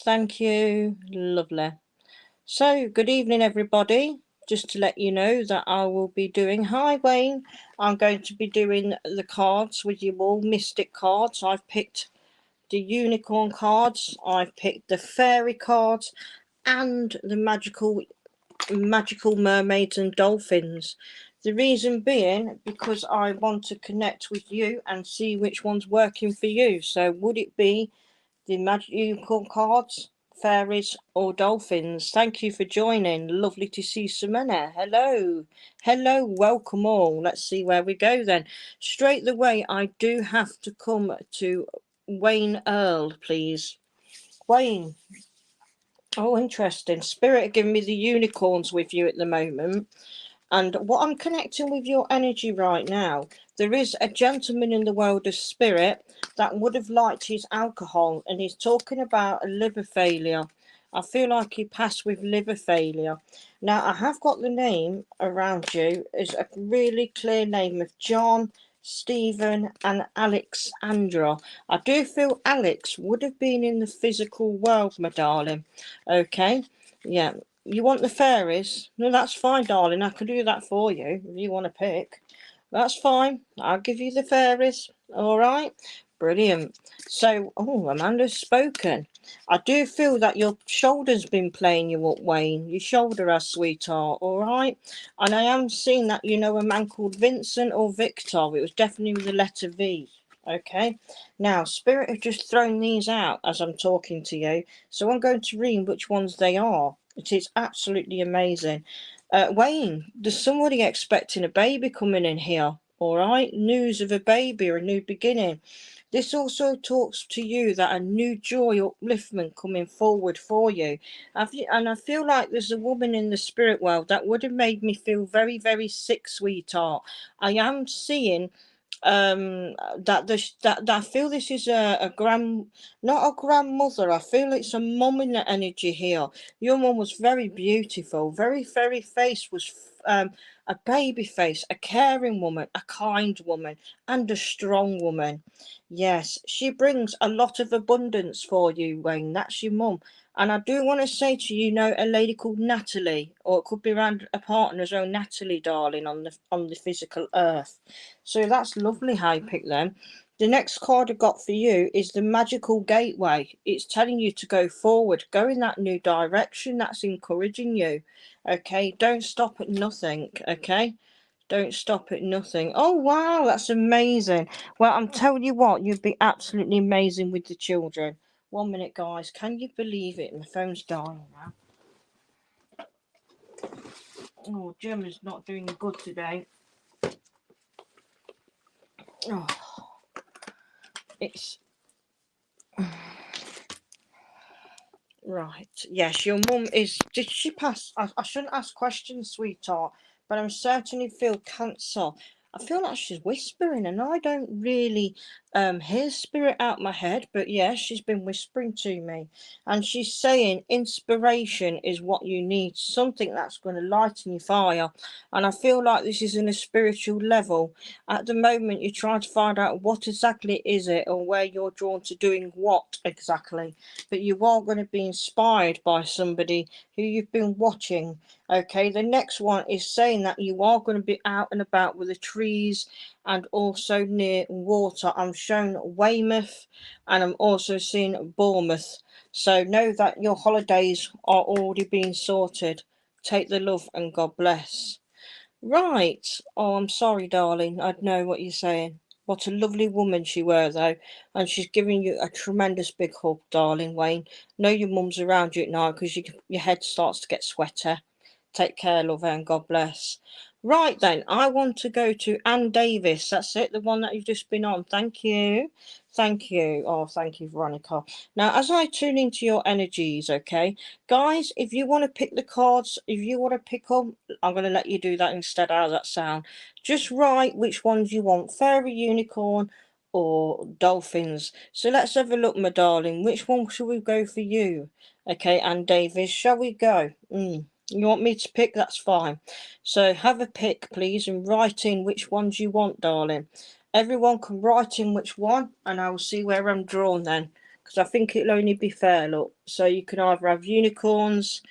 Thank you. Lovely. So, good evening, everybody. Just to let you know that I will be doing, hi Wayne, I'm going to be doing the cards with you all, mystic cards. I've picked the unicorn cards, I've picked the fairy cards, and the magical mermaids and dolphins. The reason being because I want to connect with you and see which one's working for you. So would it be the magical cards, fairies, or dolphins? Thank you for joining. Lovely to see so many. Hello. Hello, welcome all. Let's see where we go then. Straight away, I do have to come to Wayne Earl, please. Wayne. Oh, interesting. Spirit are giving me the unicorns with you at the moment. And what I'm connecting with your energy right now, there is a gentleman in the world of spirit that would have liked his alcohol, and he's talking about a liver failure. I feel like he passed with liver failure. Now, I have got the name around you. It's a really clear name of John, Stephen, and Alexandra. I do feel Alex would have been in the physical world, my darling. Okay, yeah. You want the fairies? No, that's fine, darling. I can do that for you if you want to pick. That's fine. I'll give you the fairies. All right. Brilliant. So, oh, Amanda's spoken. I do feel that your shoulder's been playing you up, Wayne. Your shoulder has, sweetheart. All right. And I am seeing that you know a man called Vincent or Victor. It was definitely with the letter V. Okay. Now, Spirit have just thrown these out as I'm talking to you. So I'm going to read which ones they are. It is absolutely amazing. Wayne, there's somebody expecting a baby coming in here. All right, news of a baby or a new beginning. This also talks to you that a new joy, upliftment coming forward for you. And I feel like there's a woman in the spirit world that would have made me feel very, very sick, sweetheart. I am seeing that I feel this is not a grandmother. I feel it's a mum in the energy here. Your mum was very beautiful, very face was a baby face, a caring woman, a kind woman, and a strong woman. Yes, she brings a lot of abundance for you, Wayne. That's your mum. And I do want to say to you, know a lady called Natalie, or it could be around a partner's own Natalie, darling, on the physical earth. So that's lovely how you pick them. The next card I got for you is the magical gateway. It's telling you to go forward, go in that new direction. That's encouraging you. Okay, don't stop at nothing. Okay, don't stop at nothing. Oh wow, that's amazing. Well, I'm telling you what, you'd be absolutely amazing with the children. 1 minute, guys. Can you believe it? My phone's dying now. Oh, Gemma's not doing good today. Oh, it's right. Yes, your mum is. Did she pass? I shouldn't ask questions, sweetheart, but I'm certainly feel cancer. I feel like she's whispering, and I don't really hear spirit out my head. But yes, she's been whispering to me, and she's saying inspiration is what you need, something that's going to lighten your fire. And I feel like this is in a spiritual level. At the moment, you're trying to find out what exactly is it, or where you're drawn to doing what exactly, but you are going to be inspired by somebody who you've been watching. Okay, the next one is saying that you are going to be out and about with the trees and also near water. I'm shown Weymouth and I'm also seeing Bournemouth. So know that your holidays are already being sorted. Take the love and God bless. Right. Oh, I'm sorry, darling. I know what you're saying. What a lovely woman she were, though. And she's giving you a tremendous big hug, darling Wayne. Know your mum's around you now because your head starts to get sweaty. Take care, love, and God bless. Right then, I want to go to Anne Davis. That's it, the one that you've just been on. Thank you. Thank you. Oh, thank you, Veronica. Now, as I tune into your energies, okay, guys, if you want to pick the cards, if you want to pick them, I'm going to let you do that instead. How's that sound? Just write which ones you want, fairy, unicorn, or dolphins. So let's have a look, my darling. Which one should we go for you? Okay, Anne Davis, shall we go? You want me to pick? That's fine. So have a pick, please, and write in which ones you want, darling. Everyone can write in which one, and I will see where I'm drawn then. because I think it'll only be fair, look. So you can either have unicorns,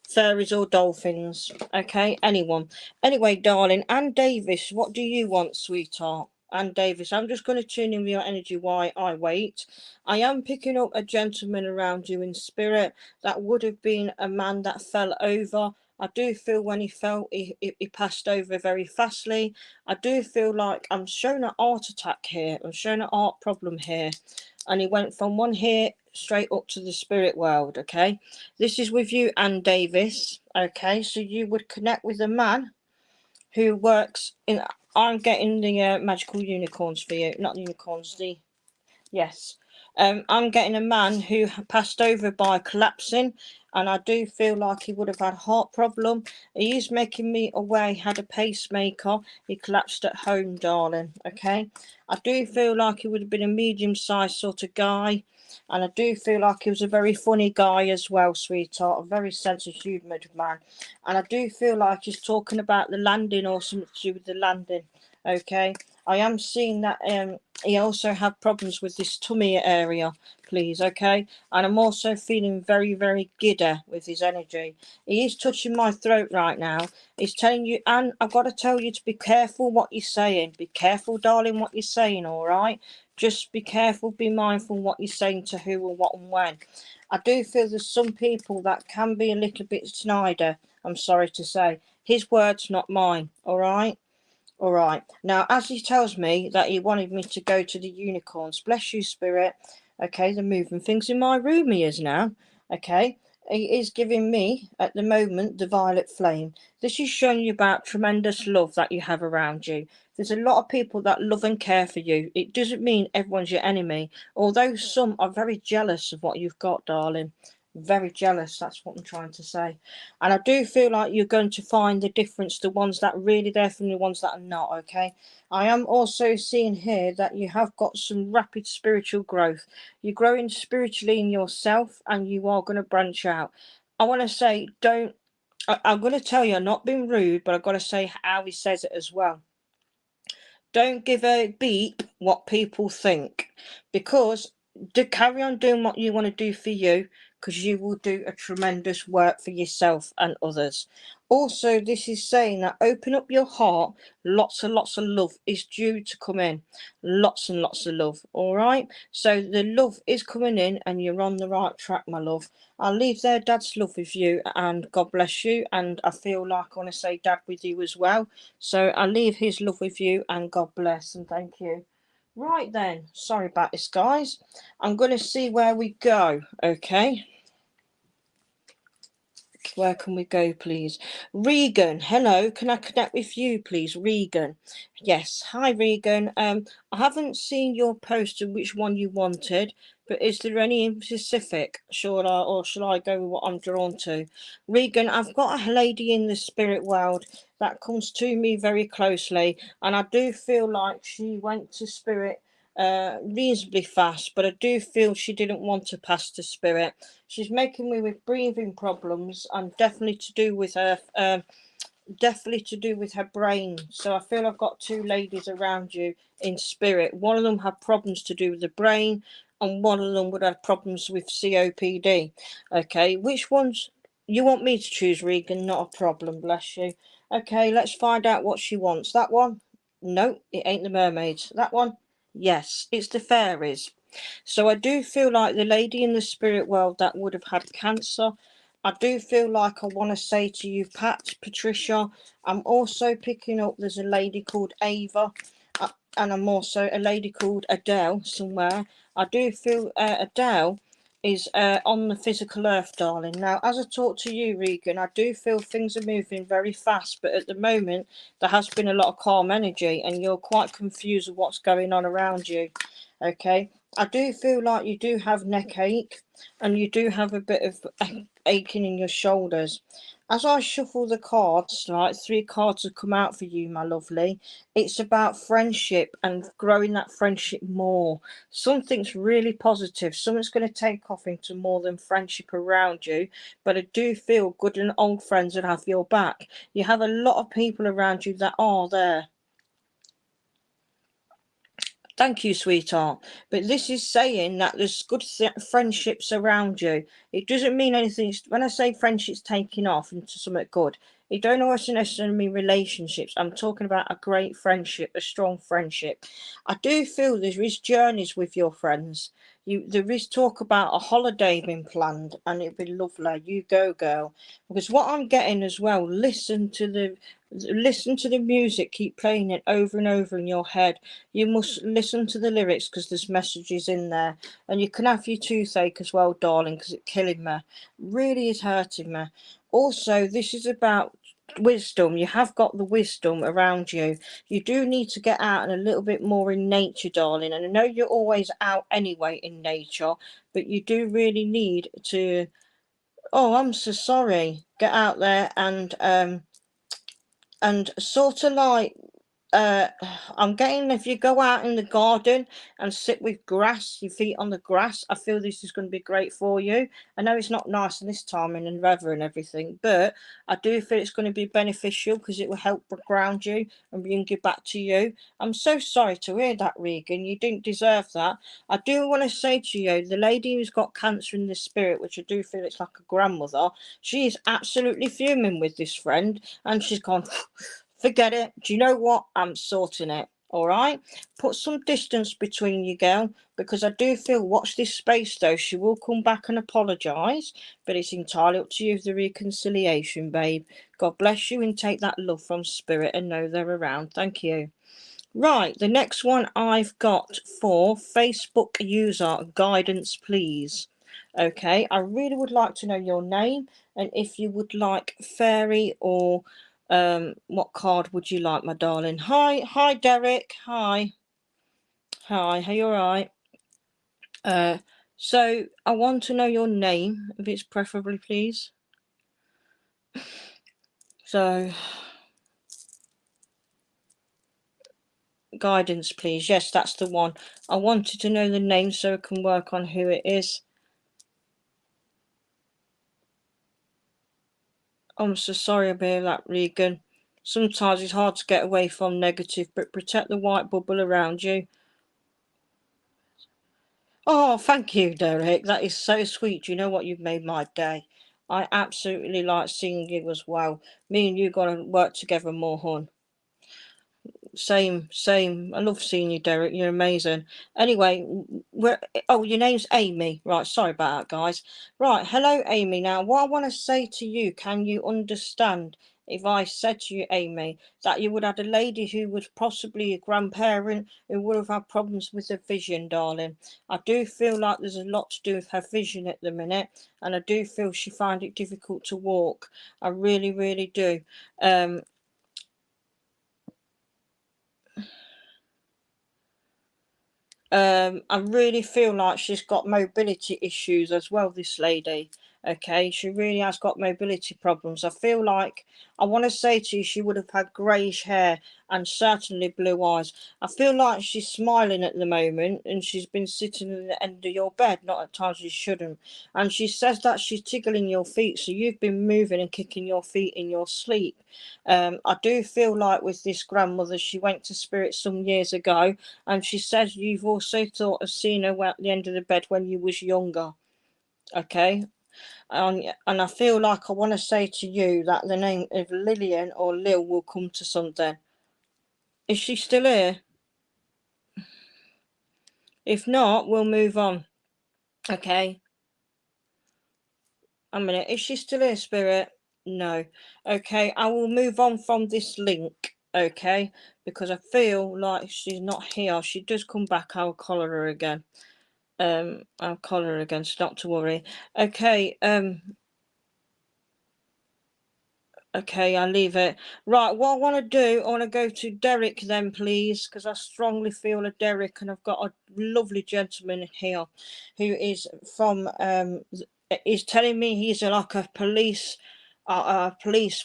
fairies or dolphins. Okay, anyone. Anyway, darling, Anne Davis, what do you want, sweetheart? Anne Davis, I'm just going to tune in with your energy while I wait. I am picking up a gentleman around you in spirit. That would have been a man that fell over. I do feel when he fell, he passed over very fastly. I do feel like I'm showing an heart attack here. I'm showing an heart problem here. And he went from one here straight up to the spirit world. Okay, this is with you, Anne Davis. Okay, so you would connect with a man who works in. I'm getting the magical unicorns for you, not unicorns. The yes. I'm getting a man who passed over by collapsing, and I do feel like he would have had a heart problem. He is making me aware he had a pacemaker. He collapsed at home, darling. Okay, I do feel like he would have been a medium-sized sort of guy, and I do feel like he was a very funny guy as well, sweetheart. A very sense of humour man, and I do feel like he's talking about the landing or something to do with the landing. Okay, I am seeing that he also had problems with this tummy area, please, okay? And I'm also feeling very, very giddy with his energy. He is touching my throat right now. He's telling you, Anne, I've got to tell you to be careful what you're saying. Be careful, darling, what you're saying, all right? Just be careful, be mindful what you're saying to who and what and when. I do feel there's some people that can be a little bit snidey, I'm sorry to say. His words, not mine, all right? All right. Now, as he tells me that he wanted me to go to the unicorns, bless you, spirit. Okay, they're moving things in my room. He is now. Okay, he is giving me at the moment the violet flame. This is showing you about tremendous love that you have around you. There's a lot of people that love and care for you. It doesn't mean everyone's your enemy, although some are very jealous of what you've got, darling. Very jealous, that's what I'm trying to say. And I do feel like you're going to find the difference, the ones that are really there from the ones that are not, okay? I am also seeing here that you have got some rapid spiritual growth. You're growing spiritually in yourself and you are going to branch out. I want to say, I'm going to tell you, I'm not being rude, but I've got to say how he says it as well. Don't give a beep what people think, because carry on doing what you want to do for you, because you will do a tremendous work for yourself and others. Also, this is saying that open up your heart. Lots and lots of love is due to come in. Lots and lots of love. All right. So the love is coming in and you're on the right track, my love. I'll leave there Dad's love with you and God bless you. And I feel like I want to say Dad with you as well. So I'll leave his love with you and God bless and thank you. Right then. Sorry about this, guys. I'm going to see where we go. Okay. Where can we go, please? Regan, hello. Can I connect with you, please? Regan. Yes. Hi, Regan. I haven't seen your post and which one you wanted, but is there any in specific? Shall I go with what I'm drawn to? Regan, I've got a lady in the spirit world that comes to me very closely, and I do feel like she went to spirit reasonably fast, but I do feel she didn't want to pass to spirit. She's making me with breathing problems and definitely to do with her brain. So I feel I've got two ladies around you in spirit. One of them had problems to do with the brain and one of them would have problems with COPD. Okay, which ones you want me to choose, Regan? Not a problem, bless you. Okay, let's find out what she wants. That one? No, it ain't the mermaids. That one? Yes, it's the fairies. So I do feel like the lady in the spirit world that would have had cancer. I do feel like I want to say to you, Patricia, I'm also picking up there's a lady called Ava, and I'm also a lady called Adele somewhere. I do feel Adele is on the physical earth, darling. Now, as I talk to you, Regan, I do feel things are moving very fast, but at the moment, there has been a lot of calm energy, and you're quite confused with what's going on around you. Okay, I do feel like you do have neck ache and you do have a bit of aching in your shoulders. As I shuffle the cards, like 3 cards have come out for you, my lovely. It's about friendship and growing that friendship more. Something's really positive. Something's going to take off into more than friendship around you. But I do feel good and old friends that have your back. You have a lot of people around you that are there. Thank you, sweetheart. But this is saying that there's good friendships around you. It doesn't mean anything. When I say friendships taking off into something good, it don't always necessarily mean relationships. I'm talking about a great friendship, a strong friendship. I do feel there is journeys with your friends. There is talk about a holiday being planned, and it'd be lovely. You go, girl. Because what I'm getting as well, listen to the music, keep playing it over and over in your head. You must listen to the lyrics because there's messages in there. And you can have your toothache as well, darling, because it's killing me. Really is hurting me. Also, this is about wisdom. You have got the wisdom around you. You do need to get out and a little bit more in nature, darling. And I know you're always out anyway in nature, but you do really need to. Oh, I'm so sorry. Get out there and sort of like I'm getting, if you go out in the garden and sit with grass, your feet on the grass, I feel this is going to be great for you. I know it's not nice in this time and weather and everything, but I do feel it's going to be beneficial because it will help ground you and bring you back to you. I'm so sorry to hear that, Regan. You didn't deserve that. I do want to say to you, the lady who's got cancer in the spirit, which I do feel it's like a grandmother, she is absolutely fuming with this friend, and she's gone, forget it. Do you know what? I'm sorting it. All right. Put some distance between you, girl, because I do feel, watch this space though. She will come back and apologise, but it's entirely up to you, the reconciliation, babe. God bless you, and take that love from spirit and know they're around. Thank you. Right, the next one I've got for Facebook user guidance, please. Okay, I really would like to know your name and if you would like fairy or what card would you like, my darling? Hi, Derek. Hi, are you all right? So I want to know your name, if it's preferably, please. So guidance, please. Yes, that's the one. I wanted to know the name so I can work on who it is. I'm so sorry about that, Regan. Sometimes it's hard to get away from negative, but protect the white bubble around you. Oh, thank you, Derek. That is so sweet. You know what? You've made my day. I absolutely like seeing you as well. Me and you got to work together more, hon. Same. I love seeing you, Derek. You're amazing. Anyway, your name's Amy. Right, sorry about that, guys. Right, hello, Amy. Now, what I want to say to you, can you understand if I said to you, Amy, that you would have a lady who was possibly a grandparent who would have had problems with her vision, darling? I do feel like there's a lot to do with her vision at the minute, and I do feel she found it difficult to walk. I really, really do. I really feel like she's got mobility issues as well, this lady. Okay, she really has got mobility problems. I feel like, I want to say to you, she would have had greyish hair and certainly blue eyes. I feel like she's smiling at the moment and she's been sitting at the end of your bed, not at times she shouldn't. And she says that she's tickling your feet, so you've been moving and kicking your feet in your sleep. I do feel like with this grandmother, she went to spirit some years ago, and she says you've also thought of seeing her at the end of the bed when you was younger. Okay, and I feel like I want to say to you that the name of Lillian or Lil will come to something. Is she still here? If not, we'll move on. Okay. A minute. Is she still here, Spirit? No. Okay, I will move on from this link. Okay, because I feel like she's not here. She does come back. I'll collar her again. I'll collar her again, so not to worry. Okay. Okay, I'll leave it. Right, what I want to do, I want to go to Derek then, please, because I strongly feel a Derek, and I've got a lovely gentleman here who is from, is telling me he's like a police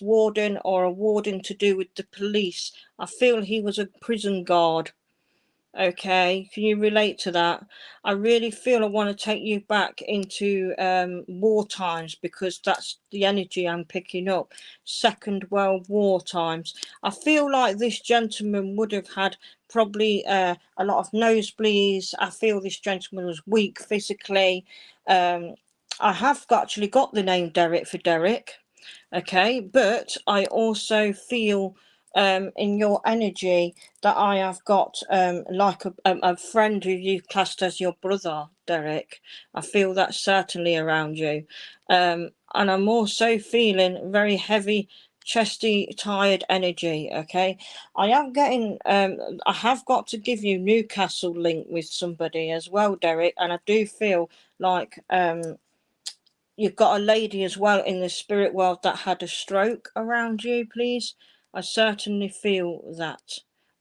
warden or a warden to do with the police. I feel he was a prison guard. Okay, can you relate to that? I really feel I want to take you back into war times, because that's the energy I'm picking up. Second World War times. I feel like this gentleman would have had probably a lot of nosebleeds. I feel this gentleman was weak physically. I have actually got the name Derek for Derek. Okay, but I also feel in your energy that I have got like a friend who you classed as your brother, Derek. I feel that certainly around you. And I'm also feeling very heavy, chesty, tired energy. Okay, I am getting I have got to give you Newcastle link with somebody as well, Derek, and I do feel like you've got a lady as well in the spirit world that had a stroke around you, please. I certainly feel that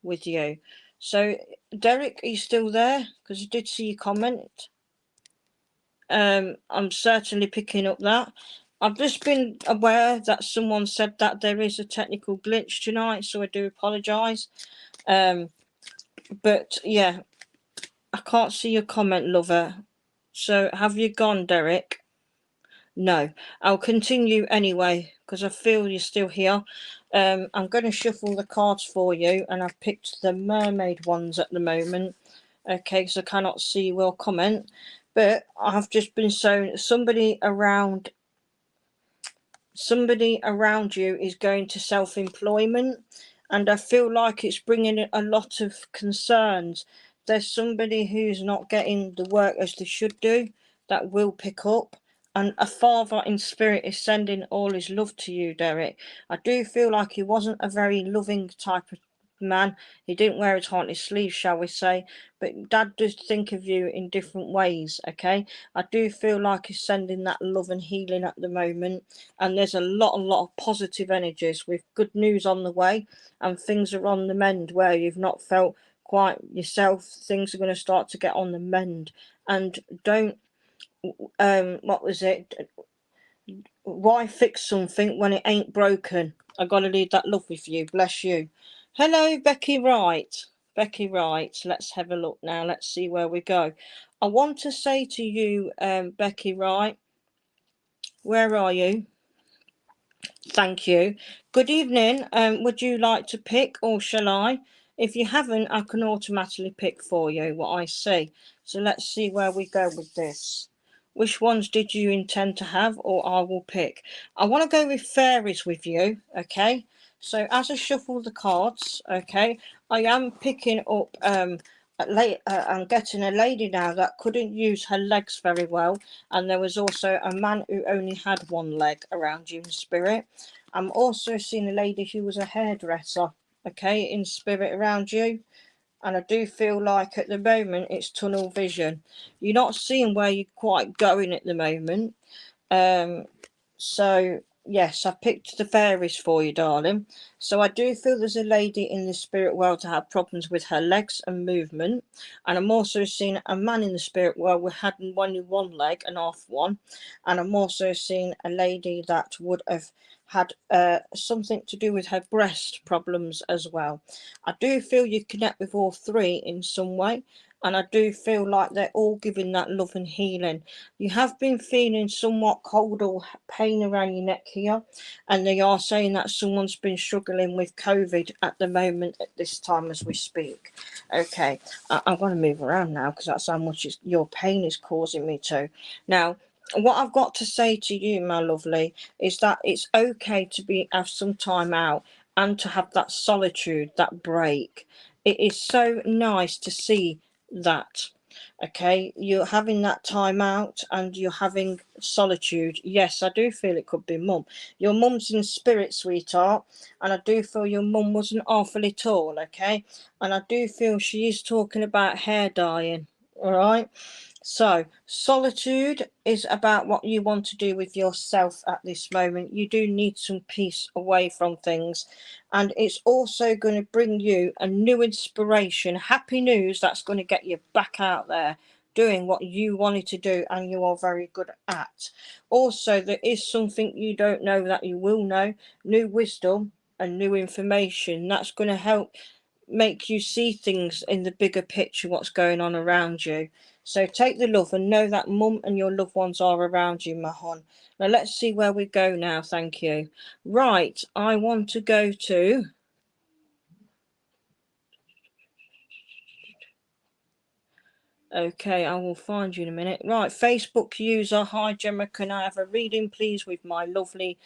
with you. So, Derek, are you still there? Because I did see your comment. I'm certainly picking up that. I've just been aware that someone said that there is a technical glitch tonight, so I do apologise. But yeah, I can't see your comment, lover. So, have you gone, Derek? No, I'll continue anyway because I feel you're still here. I'm going to shuffle the cards for you, and I've picked the mermaid ones at the moment. Okay, so I cannot see your comment, but I've just been shown somebody around you is going to self-employment, and I feel like it's bringing a lot of concerns. There's somebody who's not getting the work as they should do that will pick up, and a father in spirit is sending all his love to you, Derek. I do feel like he wasn't a very loving type of man. He didn't wear his heart on his sleeve, shall we say, but Dad does think of you in different ways. Okay, I do feel like he's sending that love and healing at the moment, and there's a lot of positive energies with good news on the way, and things are on the mend where you've not felt quite yourself. Things are going to start to get on the mend, and don't what was it, why fix something when it ain't broken? I gotta leave that love with you. Bless you. Hello, Becky Wright. Becky Wright. Let's have a look now. Let's see where we go. I want to say to you, Becky Wright, where are you? Thank you. Good evening. Would you like to pick, or shall I? If you haven't, I can automatically pick for you what I see. So let's see where we go with this. Which ones did you intend to have, or I will pick? I want to go with fairies with you, okay? So as I shuffle the cards, okay, I am picking up I'm getting a lady now that couldn't use her legs very well, and there was also a man who only had one leg around you in spirit. I'm also seeing a lady who was a hairdresser, okay, in spirit around you. And I do feel like at the moment it's tunnel vision. You're not seeing where you're quite going at the moment. So yes, I picked the fairies for you, darling. So I do feel there's a lady in the spirit world to have problems with her legs and movement, and I'm also seeing a man in the spirit world who had only one leg and half one, and I'm also seeing a lady that would have had something to do with her breast problems as well. I do feel you connect with all three in some way, and I do feel like they're all giving that love and healing. You have been feeling somewhat cold or pain around your neck here, and they are saying that someone's been struggling with COVID at the moment at this time as we speak. Okay, I'm going to move around now because that's how much your pain is causing me to. Now, what I've got to say to you, my lovely, is that it's okay to have some time out and to have that solitude, that break. It is so nice to see that. Okay, you're having that time out and you're having solitude. Yes, I do feel it could be mum. Your mum's in spirit, sweetheart, and I do feel your mum wasn't awfully tall. Okay, and I do feel she is talking about hair dyeing. All right. So, solitude is about what you want to do with yourself at this moment. You do need some peace away from things, and it's also going to bring you a new inspiration, happy news that's going to get you back out there doing what you wanted to do and you are very good at. Also, there is something you don't know that you will know, new wisdom and new information that's going to help make you see things in the bigger picture, what's going on around you. So take the love and know that mum and your loved ones are around you, my hon. Now let's see where we go now. Thank you. Right, I want to go to... Okay, I will find you in a minute. Right, Facebook user. Hi, Gemma. Can I have a reading, please, with my lovely,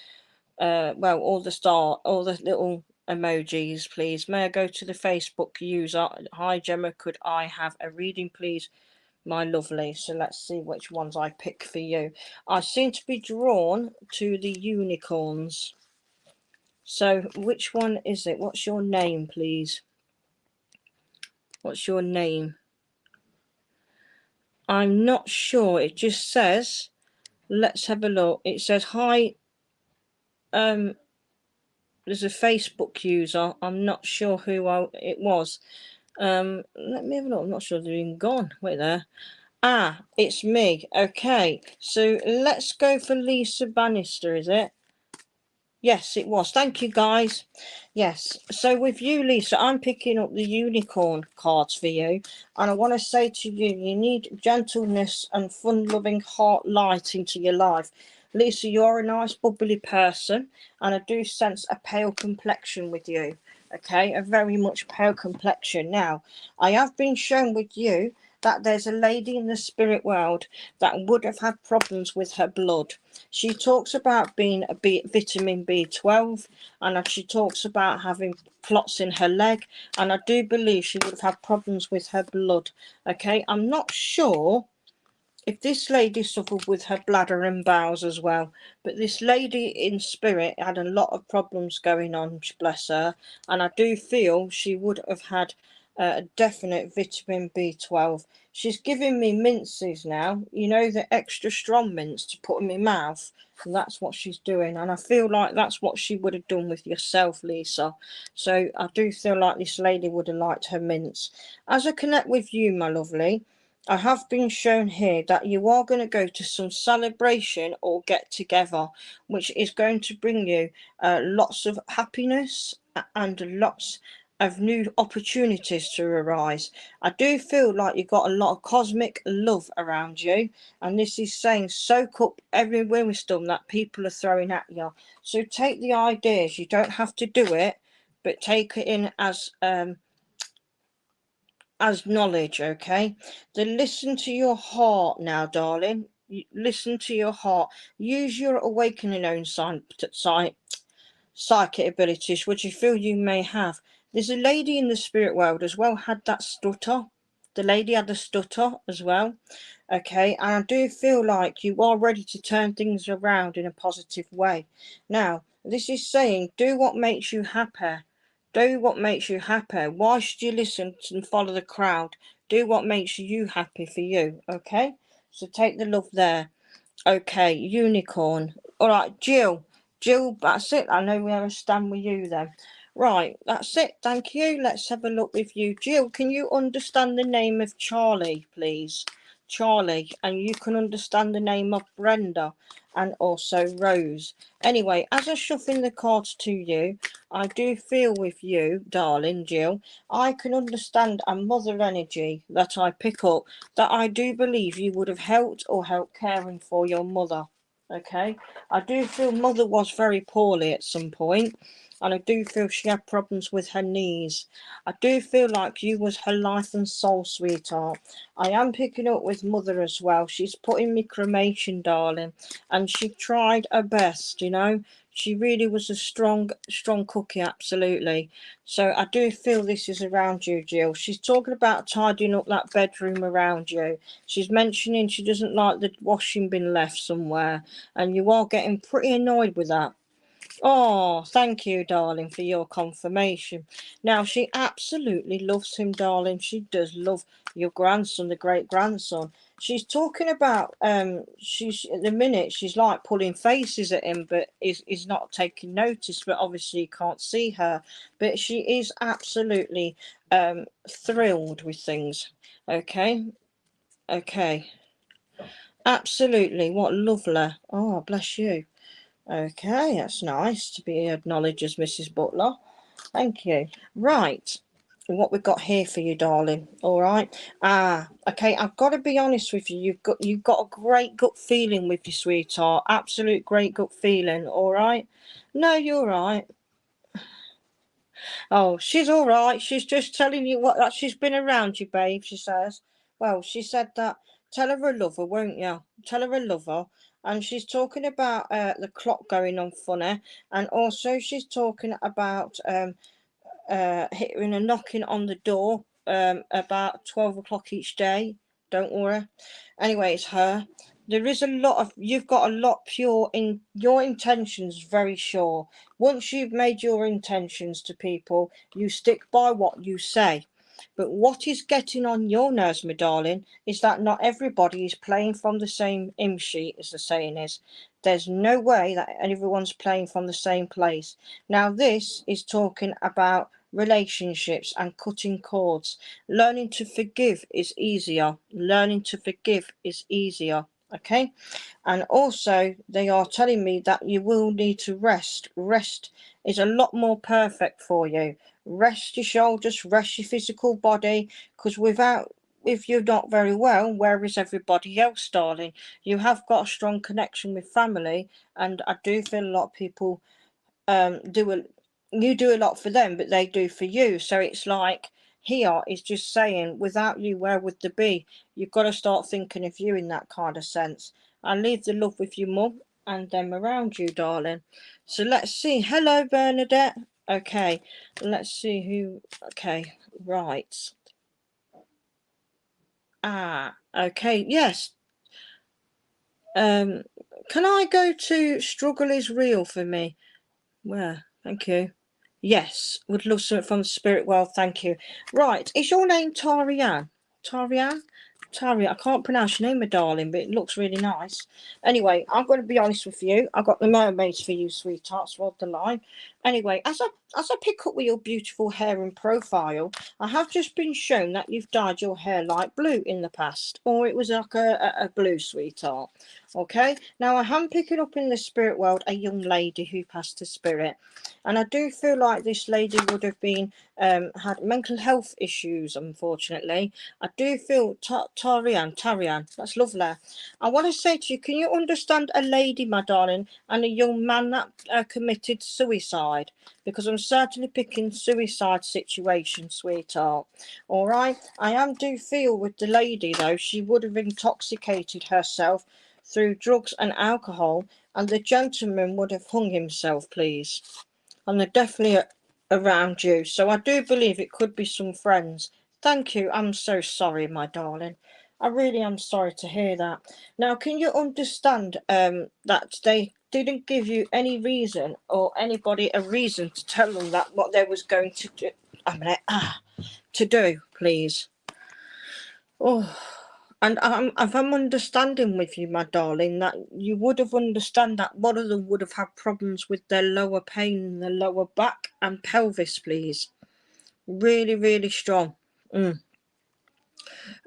well, all the little emojis, please. May I go to the Facebook user? Hi, Gemma. Could I have a reading, please, my lovely? So let's see which ones I pick for you. I seem to be drawn to the unicorns. So which one is it? What's your name, please? What's your name? I'm not sure. It just says, let's have a look. It says, hi, there's a Facebook user. I'm not sure who it was. Let me have a look. I'm not sure they're even gone. Wait there. Ah, it's me. Okay, so let's go for Lisa Bannister, is it? Yes, it was. Thank you, guys. Yes. So with you, Lisa, I'm picking up the unicorn cards for you. And I want to say to you, you need gentleness and fun-loving heart light into your life. Lisa, you're a nice, bubbly person. And I do sense a pale complexion with you. Okay, a very much pale complexion. Now, I have been shown with you that there's a lady in the spirit world that would have had problems with her blood. She talks about being a vitamin B12, and she talks about having clots in her leg, and I do believe she would have had problems with her blood. Okay, I'm not sure if this lady suffered with her bladder and bowels as well, but this lady in spirit had a lot of problems going on, bless her, and I do feel she would have had a definite vitamin B12. She's giving me minces now, you know, the extra strong mints to put in my mouth, and that's what she's doing, and I feel like that's what she would have done with yourself, Lisa. So I do feel like this lady would have liked her mints. As I connect with you, my lovely, I have been shown here that you are going to go to some celebration or get together, which is going to bring you lots of happiness and lots of new opportunities to arise. I do feel like you've got a lot of cosmic love around you, and this is saying soak up every wisdom that people are throwing at you. So take the ideas. You don't have to do it, but take it in as knowledge. Okay, then listen to your heart now, darling. Listen to your heart. Use your awakening own psychic abilities, which you feel you may have. There's a lady in the spirit world as well had that stutter. The lady had a stutter as well. Okay, and I do feel like you are ready to turn things around in a positive way. Now, this is saying do what makes you happy. Do what makes you happy. Why should you listen and follow the crowd? Do what makes you happy for you. Okay, so take the love there. Okay, unicorn. All right, Jill. Jill, that's it. I know where I stand with you then. Right, that's it. Thank you. Let's have a look with you. Jill, can you understand the name of Charlie, please? Charlie, and you can understand the name of Brenda and also Rose. Anyway, as I shuffle the cards to you, I do feel with you, darling Jill, I can understand a mother energy that I pick up, that I do believe you would have helped or helped caring for your mother. Okay, I do feel mother was very poorly at some point, and I do feel she had problems with her knees. I do feel like you was her life and soul, sweetheart. I am picking up with mother as well. She's putting me cremation, darling, and she tried her best, you know. She really was a strong cookie, absolutely. So I do feel this is around you, Jill. She's talking about tidying up that bedroom around you. She's mentioning she doesn't like the washing bin left somewhere, and you are getting pretty annoyed with that. Oh, thank you, darling, for your confirmation. Now, she absolutely loves him, darling. She does love your grandson, the great grandson. She's talking about, she's at the minute, she's like pulling faces at him, but is not taking notice, but obviously you can't see her. But she is absolutely thrilled with things. Okay, okay. Absolutely. What lovely. Oh, bless you. Okay, that's nice to be acknowledged as Mrs. Butler. Thank you. Right. what we've got here for you, darling. All right. Okay, I've got to be honest with you. You've got a great gut feeling with you, sweetheart. Absolute great gut feeling. All right. No, you're right. Oh, she's all right. She's just telling you that she's been around you, babe. She says. Well, she said that. Tell her I love her, won't you? Tell her I love her. And she's talking about the clock going on funny, and also she's talking about hearing a knocking on the door about 12 o'clock each day. Don't worry. Anyway, it's her. There is a lot of, you've got a lot pure in your intentions, very sure. Once you've made your intentions to people, you stick by what you say. But what is getting on your nerves, my darling, is that not everybody is playing from the same hymn sheet, as the saying is. There's no way that everyone's playing from the same place. Now, this is talking about relationships and cutting cords. Learning to forgive is easier. Learning to forgive is easier. Okay. And also, they are telling me that you will need to rest. Rest is a lot more perfect for you. Rest your shoulders, rest your physical body, because if you're not very well, where is everybody else, darling? You have got a strong connection with family, and I do feel a lot of people you do a lot for them, but they do for you. So it's like here is just saying, without you, where would they be? You've got to start thinking of you in that kind of sense. I leave the love with your mum and them around you, darling. So let's see. Hello, Bernadette. Okay, let's see who. Okay, right. Okay, yes. Can I go to Struggle is Real for me? Where? Thank you. Yes, would love something from the spirit world. Thank you. Right, is your name Tarianne? Tarianne? Tarianne. I can't pronounce your name, my darling, but it looks really nice. Anyway, I'm going to be honest with you. I got the mermaids for you, sweethearts. Rod the line. Anyway, as I pick up with your beautiful hair and profile, I have just been shown that you've dyed your hair light blue in the past, or it was like a blue, sweetheart. Okay, now I am picking up in the spirit world a young lady who passed to spirit, and I do feel like this lady would have been had mental health issues, unfortunately. I do feel Tarian, that's lovely. I want to say to you, can you understand a lady, my darling, and a young man that committed suicide? Because I'm certainly picking suicide situation, sweetheart. All right, I do feel with the lady, though, she would have intoxicated herself through drugs and alcohol, and the gentleman would have hung himself, please. And they're definitely around you. So I do believe it could be some friends. Thank you. I'm so sorry, my darling. I really am sorry to hear that. Now, can you understand that they didn't give you any reason or anybody a reason to tell them that what they was going to do? To do, please. Oh. And if I'm understanding with you, my darling, that you would have understand that one of them would have had problems with their lower pain in the lower back and pelvis, please. Really, really strong.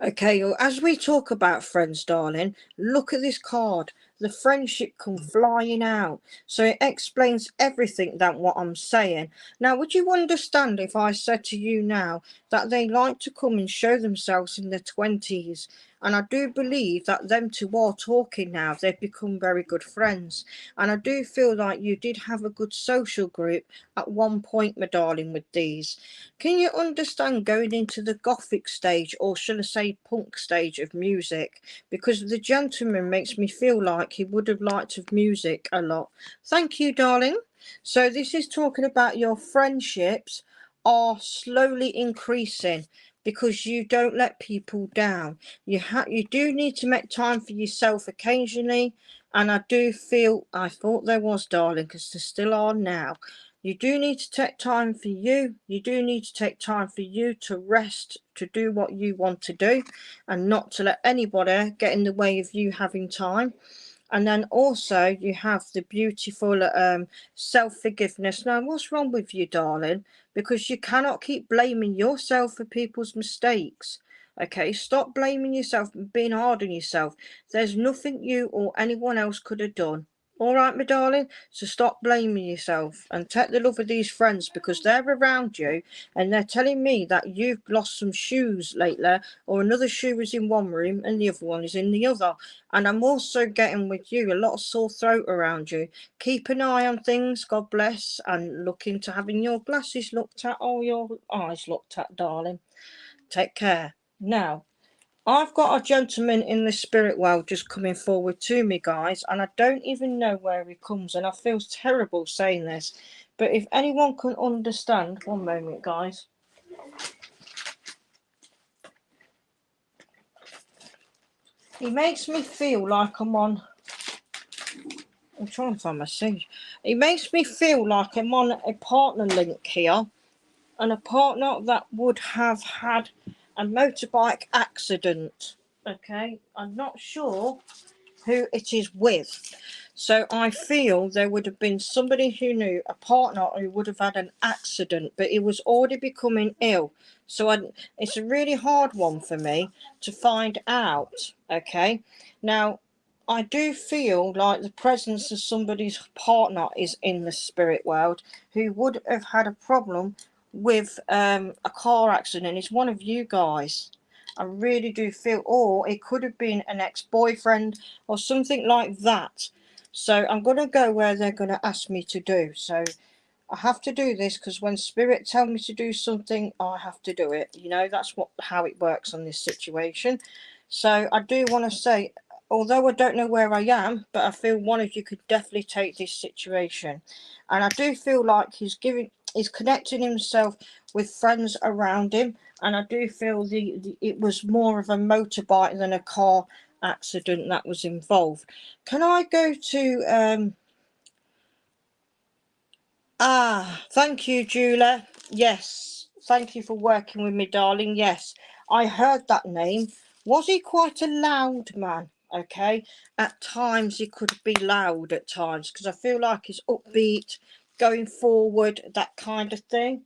Okay, well, as we talk about friends, darling, look at this card. The friendship come flying out. So it explains everything that what I'm saying. Now, would you understand if I said to you now that they like to come and show themselves in their 20s? And I do believe that them two are talking now. They've become very good friends. And I do feel like you did have a good social group at one point, my darling, with these. Can you understand going into the gothic stage, or shall I say punk stage of music? Because the gentleman makes me feel like he would have liked of music a lot. Thank you, darling. So this is talking about your friendships are slowly increasing because you don't let people down. You do need to make time for yourself occasionally, and I thought there was, darling, because there still are now. You do need to take time for you. You do need to take time for you to rest, to do what you want to do, and not to let anybody get in the way of you having time. And then also you have the beautiful self-forgiveness. Now, what's wrong with you, darling? Because you cannot keep blaming yourself for people's mistakes. Okay, stop blaming yourself and being hard on yourself. There's nothing you or anyone else could have done. All right, my darling. So stop blaming yourself and take the love of these friends, because they're around you and they're telling me that you've lost some shoes lately, or another shoe is in one room and the other one is in the other. And I'm also getting with you a lot of sore throat around you. Keep an eye on things, God bless, and look into having your glasses looked at or your eyes looked at, darling. Take care. Now, I've got a gentleman in the spirit world just coming forward to me, guys, and I don't even know where he comes, and I feel terrible saying this, but if anyone can understand, one moment, guys. He makes me feel like I'm trying to find my seat. He makes me feel like I'm on a partner link here, and a partner that would have had a motorbike accident. Okay, I'm not sure who it is with. So I feel there would have been somebody who knew, a partner who would have had an accident, but he was already becoming ill. So it's a really hard one for me to find out. Okay. Now, I do feel like the presence of somebody's partner is in the spirit world who would have had a problem with a car accident. It's one of you guys. I really do feel, or it could have been an ex-boyfriend or something like that. So I'm going to go where they're going to ask me to do. So I have to do this because when spirit tell me to do something, I have to do it. You know, that's how it works on this situation. So I do want to say, although I don't know where I am, but I feel one of you could definitely take this situation. And I do feel like he's connecting himself with friends around him. And I do feel it was more of a motorbike than a car accident that was involved. Can I go to thank you, Julia. Yes, thank you for working with me, darling. Yes, I heard that name. Was he quite a loud man? Okay, at times he could be loud at times, because I feel like he's upbeat, going forward, that kind of thing.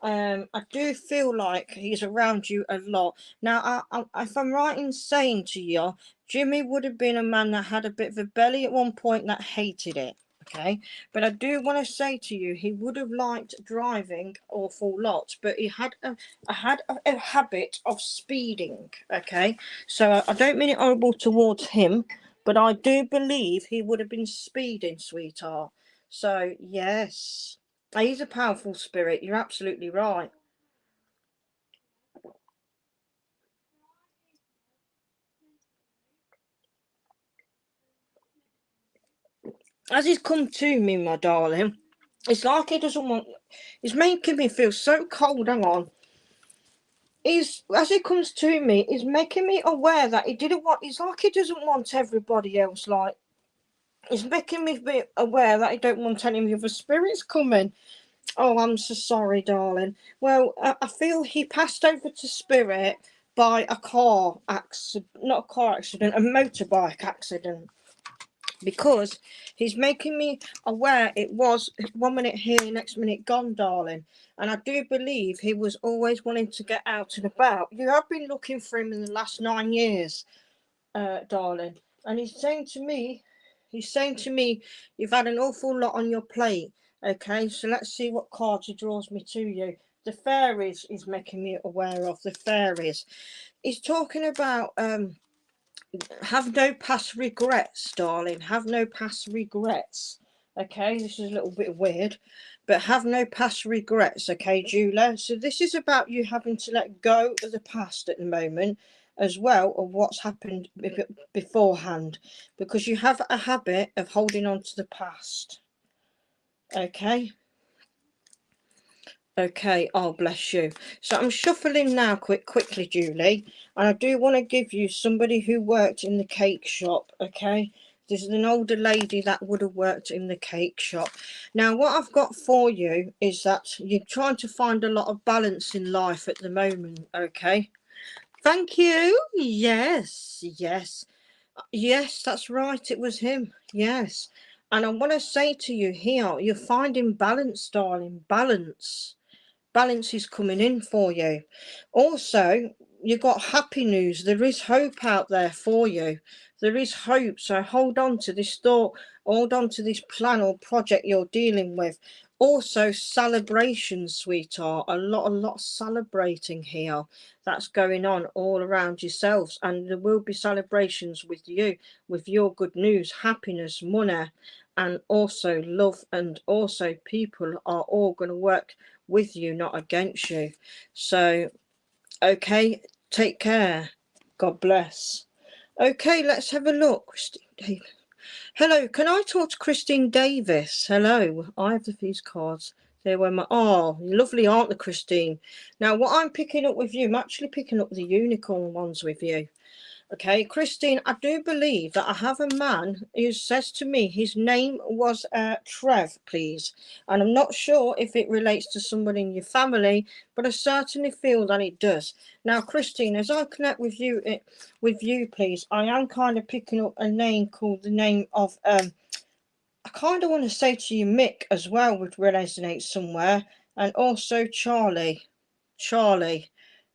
I do feel like he's around you a lot. Now, if I'm right in saying to you, Jimmy would have been a man that had a bit of a belly at one point that hated it. Okay, but I do want to say to you, he would have liked driving awful lot, but he had a habit of speeding. Okay, so I don't mean it horrible towards him, but I do believe he would have been speeding, sweetheart. So yes, he's a powerful spirit. You're absolutely right. As he's come to me, my darling, it's like he doesn't want. He's making me feel so cold. Hang on. He's, as he comes to me, he's making me aware that he didn't want. It's like he doesn't want everybody else. Like, he's making me be aware that he don't want any of the other spirits coming. Oh, I'm so sorry, darling. Well, I feel he passed over to spirit by a car accident, not a car accident, a motorbike accident, because he's making me aware it was 1 minute here, next minute gone, darling. And I do believe he was always wanting to get out and about. You have been looking for him in the last 9 years, darling. And he's saying to me, you've had an awful lot on your plate. Okay, so let's see what cards he draws me to you. The fairies is making me aware of the fairies. He's talking about have no past regrets, darling. Have no past regrets. Okay, this is a little bit weird, but have no past regrets. Okay, Julia. So this is about you having to let go of the past at the moment, as well of what's happened beforehand, because you have a habit of holding on to the past. Okay. Okay, oh bless you. So I'm shuffling now quickly, Julie, and I do want to give you somebody who worked in the cake shop, okay? This is an older lady that would have worked in the cake shop. Now, what I've got for you is that you're trying to find a lot of balance in life at the moment, okay? Thank you. Yes, yes. Yes, that's right. It was him. Yes. And I want to say to you here, you're finding balance, darling. Balance is coming in for you. Also, you got happy news. There is hope out there for you. There is hope. So hold on to this thought, hold on to this plan or project you're dealing with. Also, celebrations, sweetheart. A lot celebrating here. That's going on all around yourselves. And there will be celebrations with you, with your good news, happiness, money, and also love. And also people are all going to work with you, not against you. So, okay, take care. God bless. Okay, let's have a look. Christine Davis. Hello, can I talk to Christine Davis? Hello, I have these cards. They were my, oh, lovely, aren't they, Christine? Now, what I'm picking up with you, I'm actually picking up the unicorn ones with you. Okay, Christine, I do believe that I have a man who says to me his name was Trev, please. And I'm not sure if it relates to somebody in your family, but I certainly feel that it does. Now, Christine, as I connect with you, please, I am kind of picking up a name called the name of, I kind of want to say to you, Mick as well would resonate somewhere, and also Charlie.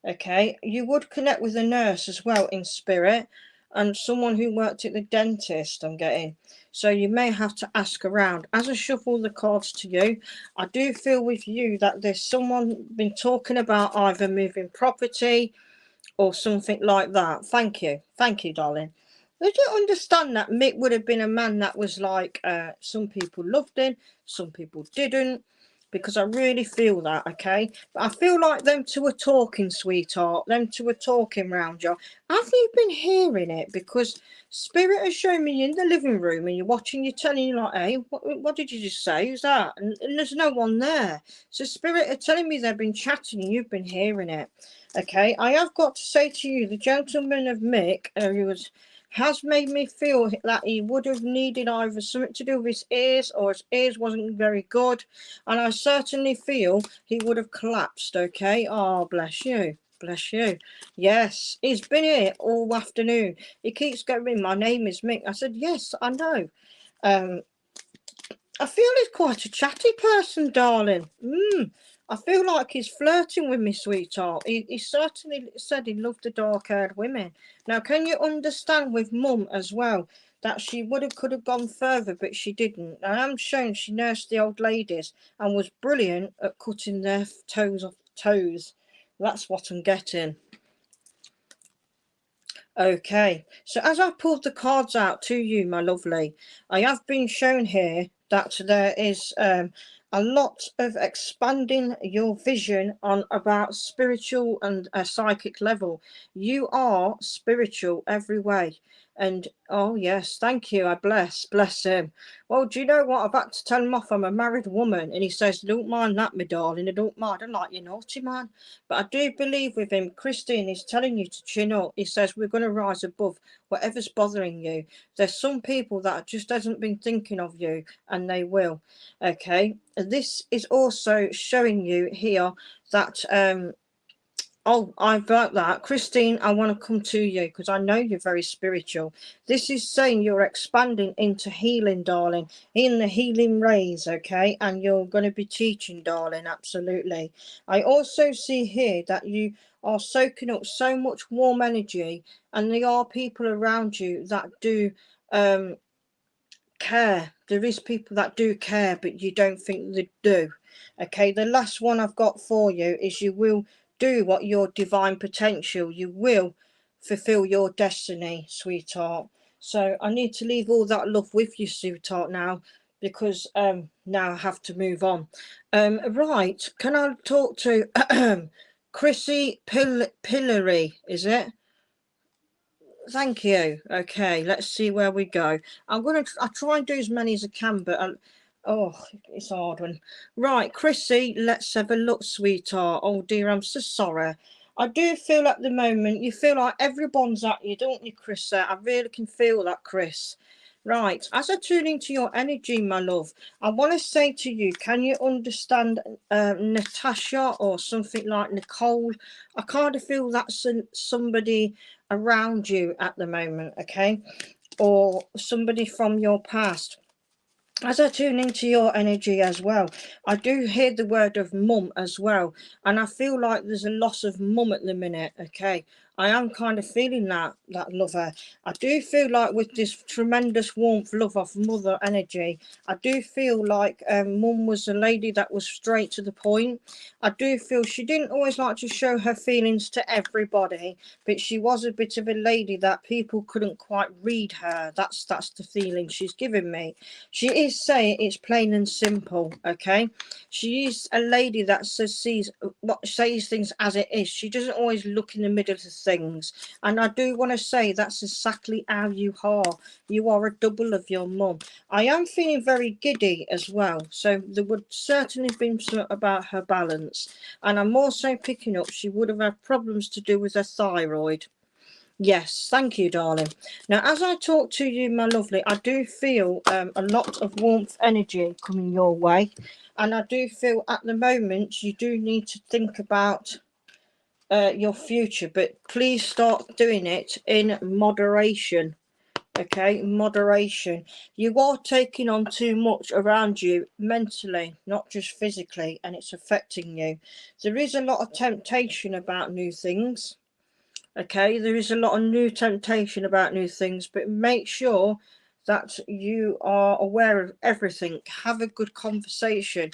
Okay, you would connect with a nurse as well in spirit, and someone who worked at the dentist, I'm getting. So you may have to ask around. As I shuffle the cards to you, I do feel with you that there's someone been talking about either moving property or something like that. Thank you, darling. I do understand that Mick would have been a man that was like, some people loved him, some people didn't, because I really feel that, okay? But I feel like them two are talking, sweetheart. Them two are talking round you. Have you been hearing it? Because Spirit has shown me in the living room and you're watching, you're telling you like, hey, what did you just say? Who's that? And there's no one there. So Spirit are telling me they've been chatting and you've been hearing it. Okay, I have got to say to you, the gentleman of Mick, who has made me feel that he would have needed either something to do with his ears or his ears wasn't very good. And I certainly feel he would have collapsed, okay? Oh, bless you. Bless you. Yes, he's been here all afternoon. He keeps going, my name is Mick. I said, yes, I know. I feel he's quite a chatty person, darling. I feel like he's flirting with me, sweetheart. He certainly said he loved the dark-haired women. Now, can you understand with Mum as well that she could have gone further, but she didn't? I am shown she nursed the old ladies and was brilliant at cutting their toes off toes. That's what I'm getting. Okay, so as I pulled the cards out to you, my lovely, I have been shown here that there is a lot of expanding your vision on about spiritual and a psychic level. You are spiritual every way. And oh yes, thank you. I bless him. Well, do you know what? I've had to tell him off. I'm a married woman, and he says, "Don't mind that, my darling. I don't mind. I like you, naughty man." But I do believe with him, Christine is telling you to chin up. He says we're going to rise above whatever's bothering you. There's some people that just hasn't been thinking of you, and they will. Okay, this is also showing you here that oh, I've got that. Christine, I want to come to you because I know you're very spiritual. This is saying you're expanding into healing, darling, in the healing rays, okay? And you're going to be teaching, darling, absolutely. I also see here that you are soaking up so much warm energy, and there are people around you that do care. There is people that do care, but you don't think they do. Okay, the last one I've got for you is you will do what your divine potential, you will fulfill your destiny, sweetheart. So I need to leave all that love with you, sweetheart, now, because now I have to move on. Right, can I talk to Chrissy Pillary, is it? Thank you. Okay, let's see where we go. I'll try and do as many as I can, but oh, it's a hard one. Right, Chrissy, let's have a look, sweetheart. Oh dear, I'm so sorry. I do feel at the moment, you feel like everyone's at you, don't you, Chris? I really can feel that, Chris. Right, as I tune into your energy, my love, I want to say to you, can you understand Natasha or something like Nicole? I kind of feel that's somebody around you at the moment, okay, or somebody from your past. as I tune into your energy as well, I do hear the word of mum as well. And I feel like there's a loss of mum at the minute, okay? I am kind of feeling that lover. I do feel like with this tremendous warmth, love of mother energy, I do feel like mum was a lady that was straight to the point. I do feel she didn't always like to show her feelings to everybody, but she was a bit of a lady that people couldn't quite read her. That's the feeling she's giving me. She is saying it's plain and simple, okay? She is a lady that says things as it is. She doesn't always look in the middle of things. And I do want to say that's exactly how you are. You are a double of your mum. I am feeling very giddy as well. So there would certainly have been something about her balance. And I'm also picking up she would have had problems to do with her thyroid. Yes, thank you, darling. Now, as I talk to you, my lovely, I do feel a lot of warmth energy coming your way. And I do feel at the moment you do need to think about your future, but please start doing it in moderation. Okay, moderation. You are taking on too much around you mentally, not just physically, and it's affecting you. There is a lot of temptation about new things. Okay, there is a lot of new temptation about new things, but make sure that you are aware of everything. Have a good conversation.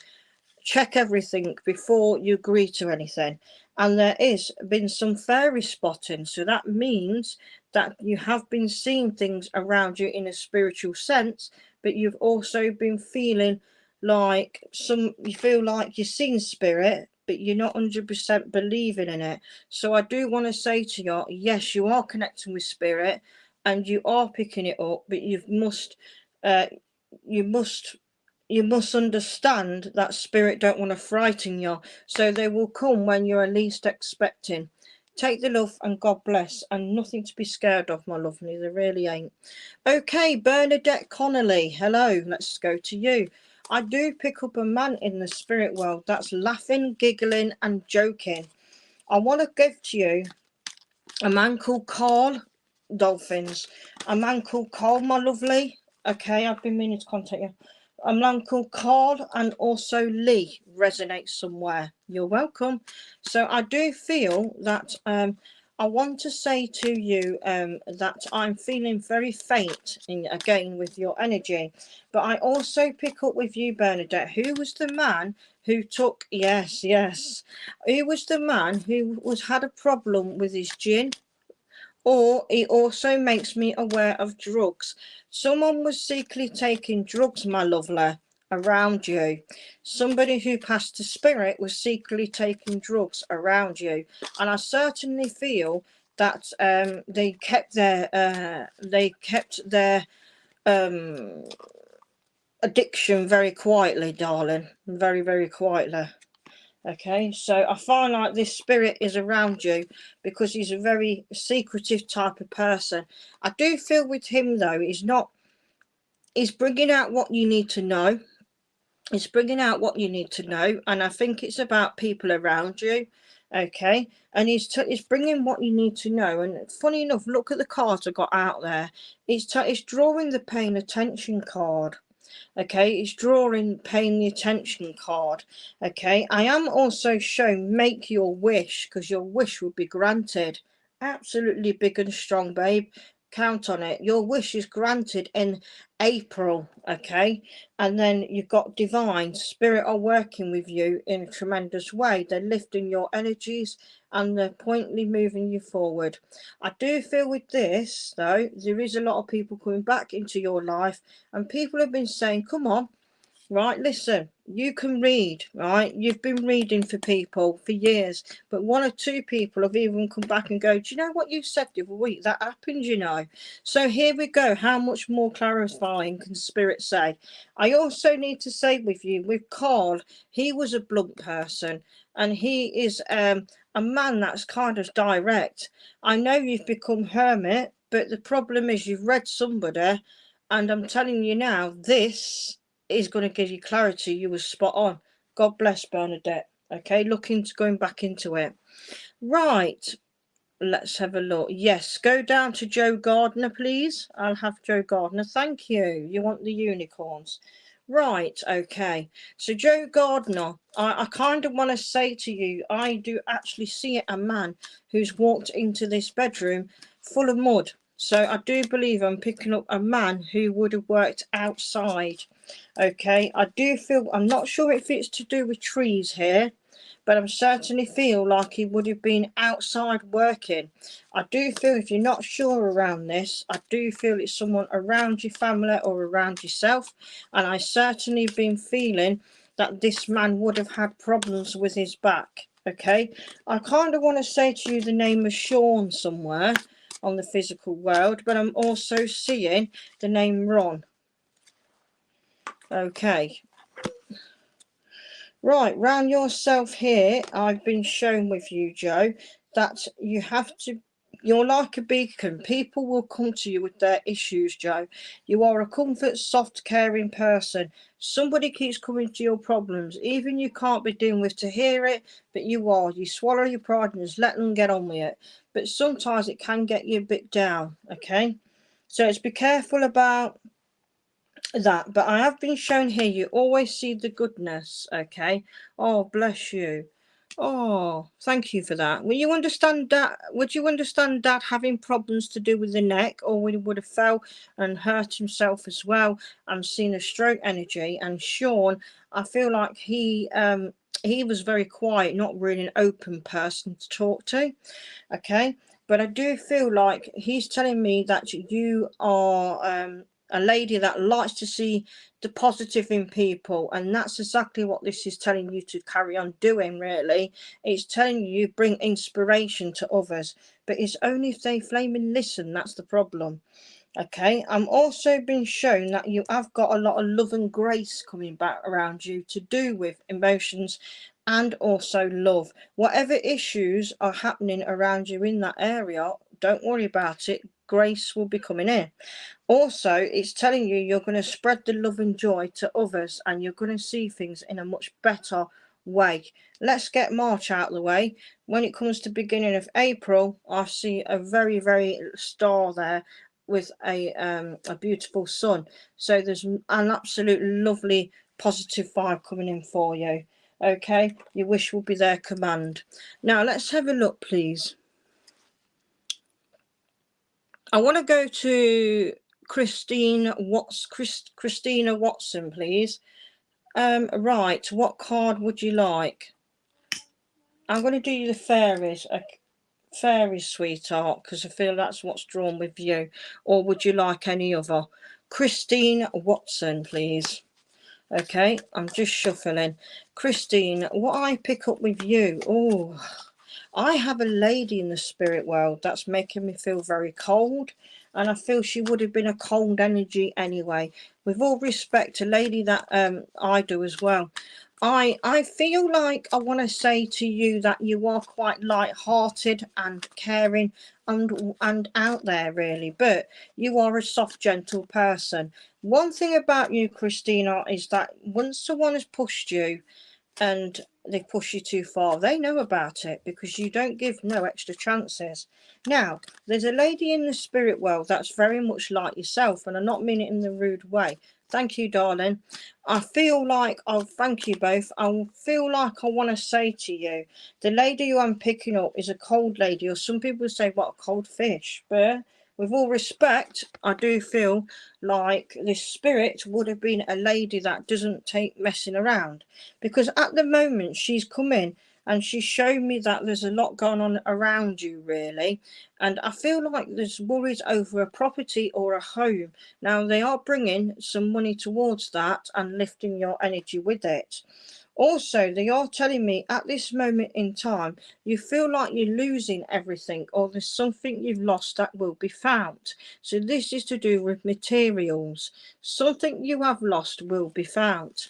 Check everything before you agree to anything. And there is been some fairy spotting, so that means that you have been seeing things around you in a spiritual sense, but you've also been feeling like you feel like you've seen spirit, but you're not 100% believing in it. So I do want to say to you, yes, you are connecting with spirit and you are picking it up, but uh, you must you must understand that spirit don't want to frighten you, so they will come when you're least expecting. Take the love and God bless, and nothing to be scared of, my lovely. There really ain't. Okay, Bernadette Connolly, hello. Let's go to you. I do pick up a man in the spirit world that's laughing, giggling, and joking. I want to give to you a man called Carl Dolphins. A man called Carl, my lovely. Okay, I've been meaning to contact you. A man called Carl and also Lee resonates somewhere. You're welcome. So I do feel that I want to say to you that I'm feeling very faint again with your energy. But I also pick up with you, Bernadette. Who was the man who took, yes. Who was the man who had a problem with his gin? Or it also makes me aware of drugs. Someone was secretly taking drugs, my lovely, around you. Somebody who passed the spirit was secretly taking drugs around you. And I certainly feel that they kept their addiction very quietly, darling. Very, very quietly. Okay, so I find like this spirit is around you because he's a very secretive type of person. I do feel with him though, he's bringing out what you need to know. He's bringing out what you need to know, and I think it's about people around you. Okay, and he's bringing what you need to know. And funny enough, look at the cards I got out there. It's drawing the paying attention card. Okay, it's drawing paying the attention card. Okay, I am also shown make your wish, because your wish will be granted. Absolutely big and strong, babe. Count on it. Your wish is granted in April. Okay, and then you've got divine spirit are working with you in a tremendous way. They're lifting your energies and they're pointedly moving you forward. I do feel with this though, there is a lot of people coming back into your life, and people have been saying, come on, right, listen, you can read, right? You've been reading for people for years, but one or two people have even come back and go, do you know what you said the other week? That happened, you know. So here we go. How much more clarifying can spirit say? I also need to say with you, with Carl, he was a blunt person, and he is a man that's kind of direct. I know you've become hermit, but the problem is you've read somebody, and I'm telling you now, this is going to give you clarity. You were spot on. God bless, Bernadette. Okay, looking to going back into it. Right, let's have a look. Yes, go down to Joe Gardner, please. I'll have Joe Gardner. Thank you. You want the unicorns. Right, okay. So Joe Gardner, I kind of want to say to you, I do actually see a man who's walked into this bedroom full of mud. So I do believe I'm picking up a man who would have worked outside. Okay, I do feel, I'm not sure if it's to do with trees here, but I certainly feel like he would have been outside working. I do feel, if you're not sure around this, I do feel it's someone around your family or around yourself, and I certainly been feeling that this man would have had problems with his back. Okay, I kind of want to say to you the name of Sean somewhere on the physical world, but I'm also seeing the name Ron. Okay, right, round yourself here, I've been shown with you, Joe, that you have to, you're like a beacon. People will come to you with their issues, Joe. You are a comfort, soft, caring person. Somebody keeps coming to your problems. Even you can't be doing with to hear it, but you are. You swallow your pride and just let them get on with it. But sometimes it can get you a bit down, okay? So it's be careful about that. But I have been shown here you always see the goodness. Okay, oh bless you, oh thank you for that. Will you understand that? Would you understand that having problems to do with the neck, or he would have fell and hurt himself as well? I'm seeing a stroke energy. And Sean, I feel like he was very quiet, not really an open person to talk to. Okay, but I do feel like he's telling me that you are a lady that likes to see the positive in people, and that's exactly what this is telling you to carry on doing. Really, it's telling you bring inspiration to others, but it's only if they flaming listen. That's the problem. Okay, I'm also being shown that you have got a lot of love and grace coming back around you to do with emotions and also love. Whatever issues are happening around you in that area, don't worry about it. Grace will be coming in. Also, it's telling you you're going to spread the love and joy to others, and you're going to see things in a much better way. Let's get March out of the way. When it comes to beginning of April, I see a very, very star there with a beautiful sun. So there's an absolute lovely positive vibe coming in for you. Okay, your wish will be their command. Now let's have a look, please. I want to go to Christina Watson, please. Right, what card would you like? I'm going to do you the fairies. Fairies, sweetheart, because I feel that's what's drawn with you. Or would you like any other? Christine Watson, please. Okay, I'm just shuffling. Christine, what I pick up with you? Oh, I have a lady in the spirit world that's making me feel very cold, and I feel she would have been a cold energy anyway. With all respect, a lady that I do as well. I feel like I want to say to you that you are quite light-hearted and caring and out there really, but you are a soft, gentle person. One thing about you, Christina, is that once someone has pushed you and they push you too far, they know about it, because you don't give no extra chances. Now, there's a lady in the spirit world that's very much like yourself, and I'm not meaning it in the rude way. Thank you, darling. I feel like, oh, thank you both. I feel like I want to say to you, the lady who I'm picking up is a cold lady, or some people say, what, a cold fish? But with all respect, I do feel like this spirit would have been a lady that doesn't take messing around, because at the moment she's come in and she's shown me that there's a lot going on around you really, and I feel like there's worries over a property or a home. Now they are bringing some money towards that and lifting your energy with it. Also, they are telling me at this moment in time, you feel like you're losing everything, or there's something you've lost that will be found. So this is to do with materials. Something you have lost will be found.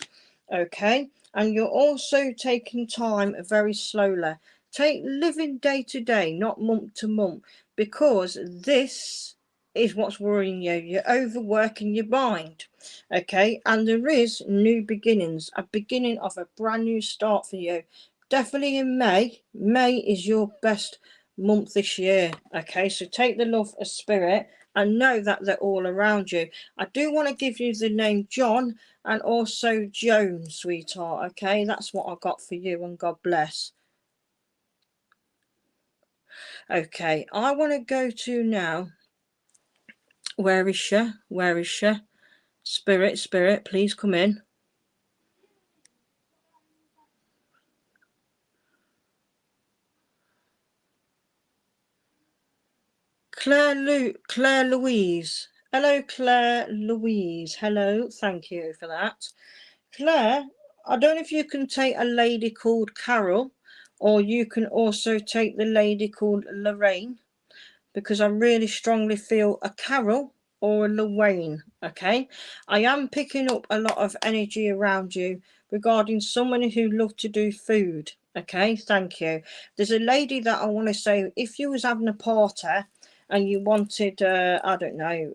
Okay, and you're also taking time very slowly. Take living day to day, not month to month, because this is what's worrying you. You're overworking your mind. Okay, and there is new beginnings, a beginning of a brand new start for you. Definitely in May. May is your best month this year. Okay, so take the love of spirit, and know that they're all around you. I do want to give you the name John and also Joan, sweetheart, okay? That's what I got for you, and God bless. Okay, I want to go to now. Where is she? Where is she? Spirit, spirit, please come in. Claire Louise. Hello, Claire Louise. Hello, thank you for that. Claire, I don't know if you can take a lady called Carol, or you can also take the lady called Lorraine, because I really strongly feel a Carol or a Lorraine, okay? I am picking up a lot of energy around you regarding someone who loves to do food, okay? Thank you. There's a lady that I want to say, if you was having a party and you wanted, I don't know,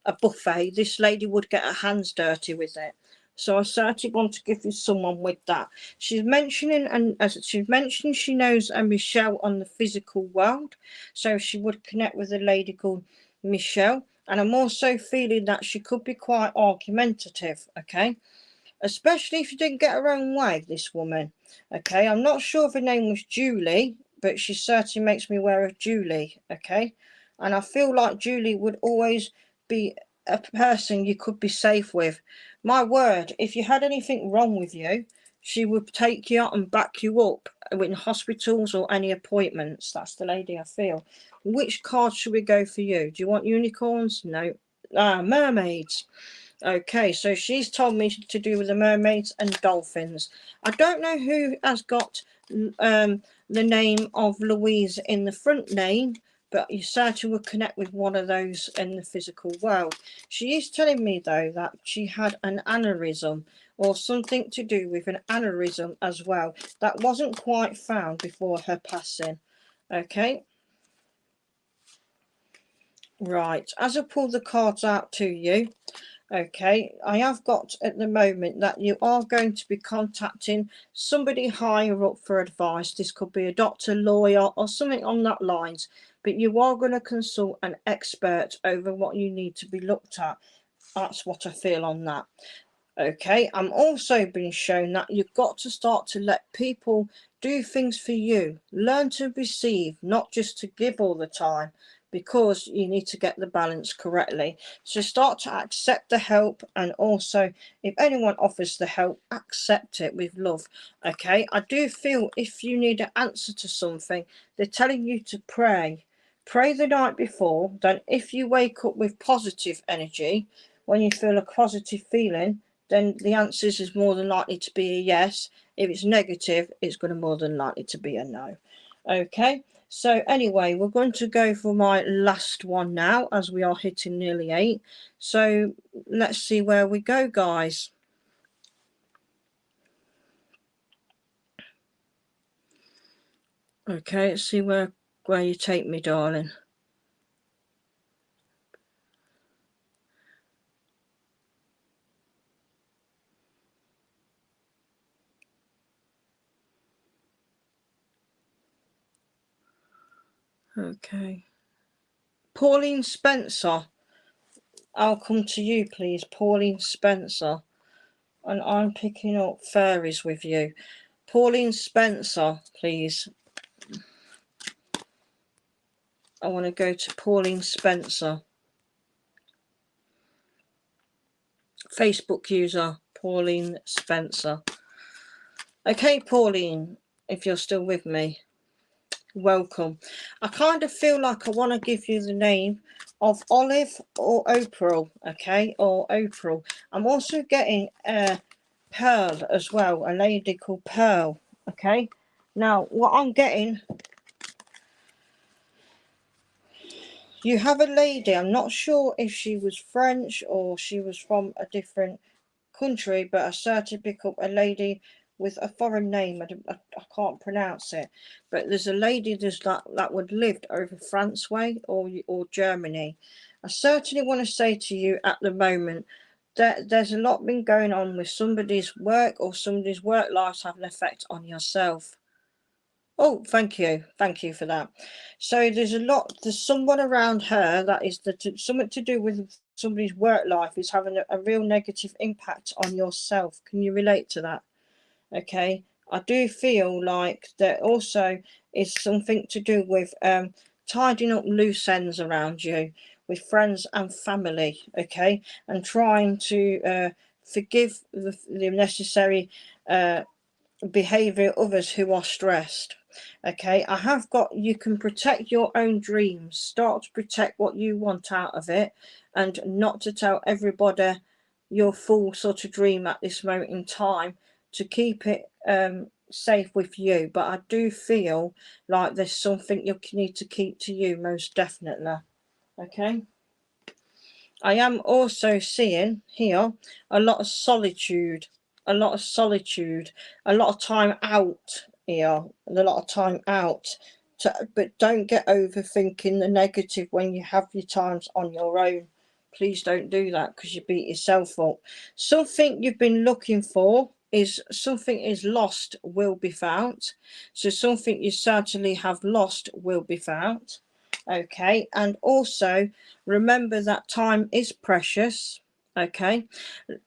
a buffet, this lady would get her hands dirty with it. So I certainly want to give you someone with that. She's mentioning, and as she's mentioned, she knows a Michelle on the physical world. So she would connect with a lady called Michelle. And I'm also feeling that she could be quite argumentative, okay? Especially if you didn't get her own way, this woman. Okay, I'm not sure if her name was Julie, but she certainly makes me aware of Julie, okay? And I feel like Julie would always be a person you could be safe with. My word, if you had anything wrong with you, she would take you out and back you up in hospitals or any appointments. That's the lady I feel. Which card should we go for you? Do you want unicorns? No. Mermaids. Okay, so she's told me to do with the mermaids and dolphins. I don't know who has got the name of Louise in the front name, but you certainly would connect with one of those in the physical world. She is telling me, though, that she had an aneurysm or something to do with an aneurysm as well. That wasn't quite found before her passing. Okay. Right, as I pull the cards out to you, okay, I have got at the moment that you are going to be contacting somebody higher up for advice. This could be a doctor, lawyer, or something on that lines, but you are going to consult an expert over what you need to be looked at. That's what I feel on that. Okay, I'm also being shown that you've got to start to let people do things for you. Learn to receive, not just to give all the time, because you need to get the balance correctly. So start to accept the help, and also if anyone offers the help, accept it with love. Okay, I do feel if you need an answer to something, they're telling you to pray. Pray the night before. Then if you wake up with positive energy, when you feel a positive feeling, then the answers is more than likely to be a yes. If it's negative, it's going to more than likely to be a no. Okay, so anyway, we're going to go for my last one now, as we are hitting nearly 8. So let's see where we go, guys. Okay, let's see where you take me, darling. Okay. Pauline Spencer. I'll come to you, please. Pauline Spencer. And I'm picking up fairies with you. Pauline Spencer, please. I want to go to Pauline Spencer. Facebook user, Pauline Spencer. Okay, Pauline, if you're still with me, welcome. I kind of feel like I want to give you the name of Olive or Oprah, okay, or Oprah. I'm also getting Pearl as well, a lady called Pearl, okay. Now, what I'm getting, you have a lady, I'm not sure if she was French or she was from a different country, but I certainly pick up a lady with a foreign name. I can't pronounce it, but there's a lady that would lived over France way or Germany. I certainly want to say to you at the moment that there's a lot been going on with somebody's work or somebody's work life having an effect on yourself. Oh, thank you for that. So there's someone around her that is something to do with somebody's work life is having a real negative impact on yourself. Can you relate to that? Okay, I do feel like there also is something to do with tidying up loose ends around you with friends and family. Okay, and trying to forgive the necessary behavior of others who are stressed. Okay, I have got, you can protect your own dreams, start to protect what you want out of it, and not to tell everybody your full sort of dream at this moment in time, to keep it safe with you. But I do feel like there's something you need to keep to you, most definitely. Okay, I am also seeing here a lot of solitude, a lot of solitude, a lot of time out here, and a lot of time out. But don't get overthinking the negative when you have your times on your own. Please don't do that, because you beat yourself up. Something you've been looking for is something is lost will be found. So something you certainly have lost will be found. Okay, and also remember that time is precious. Okay,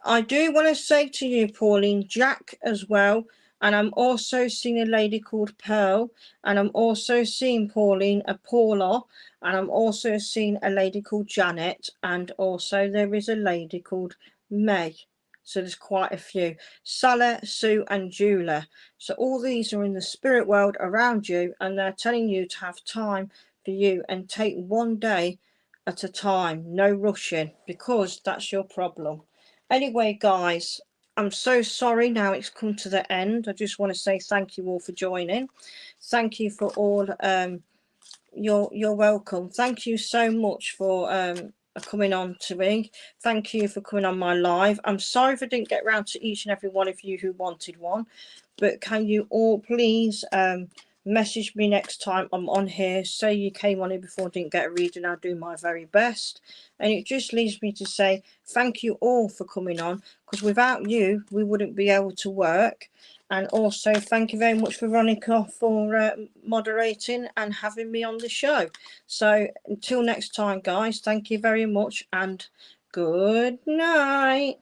I do want to say to you, Pauline, Jack as well, and I'm also seeing a lady called Pearl, and I'm also seeing Pauline, a Paula, and I'm also seeing a lady called Janet, and also there is a lady called May. So there's quite a few. Salah, Sue, and Julia. So all these are in the spirit world around you, and they're telling you to have time for you and take one day at a time, no rushing, because that's your problem. Anyway, guys, I'm so sorry now it's come to the end. I just want to say thank you all for joining. Thank you for all you're welcome. Thank you so much for coming on to me. Thank you for coming on my live. I'm sorry if I didn't get round to each and every one of you who wanted one, but can you all please message me next time I'm on here, say you came on here before, didn't get a reading. I'll do my very best. And it just leaves me to say thank you all for coming on, because without you we wouldn't be able to work. And also thank you very much, Veronica, for moderating and having me on the show. So until next time, guys, thank you very much and good night.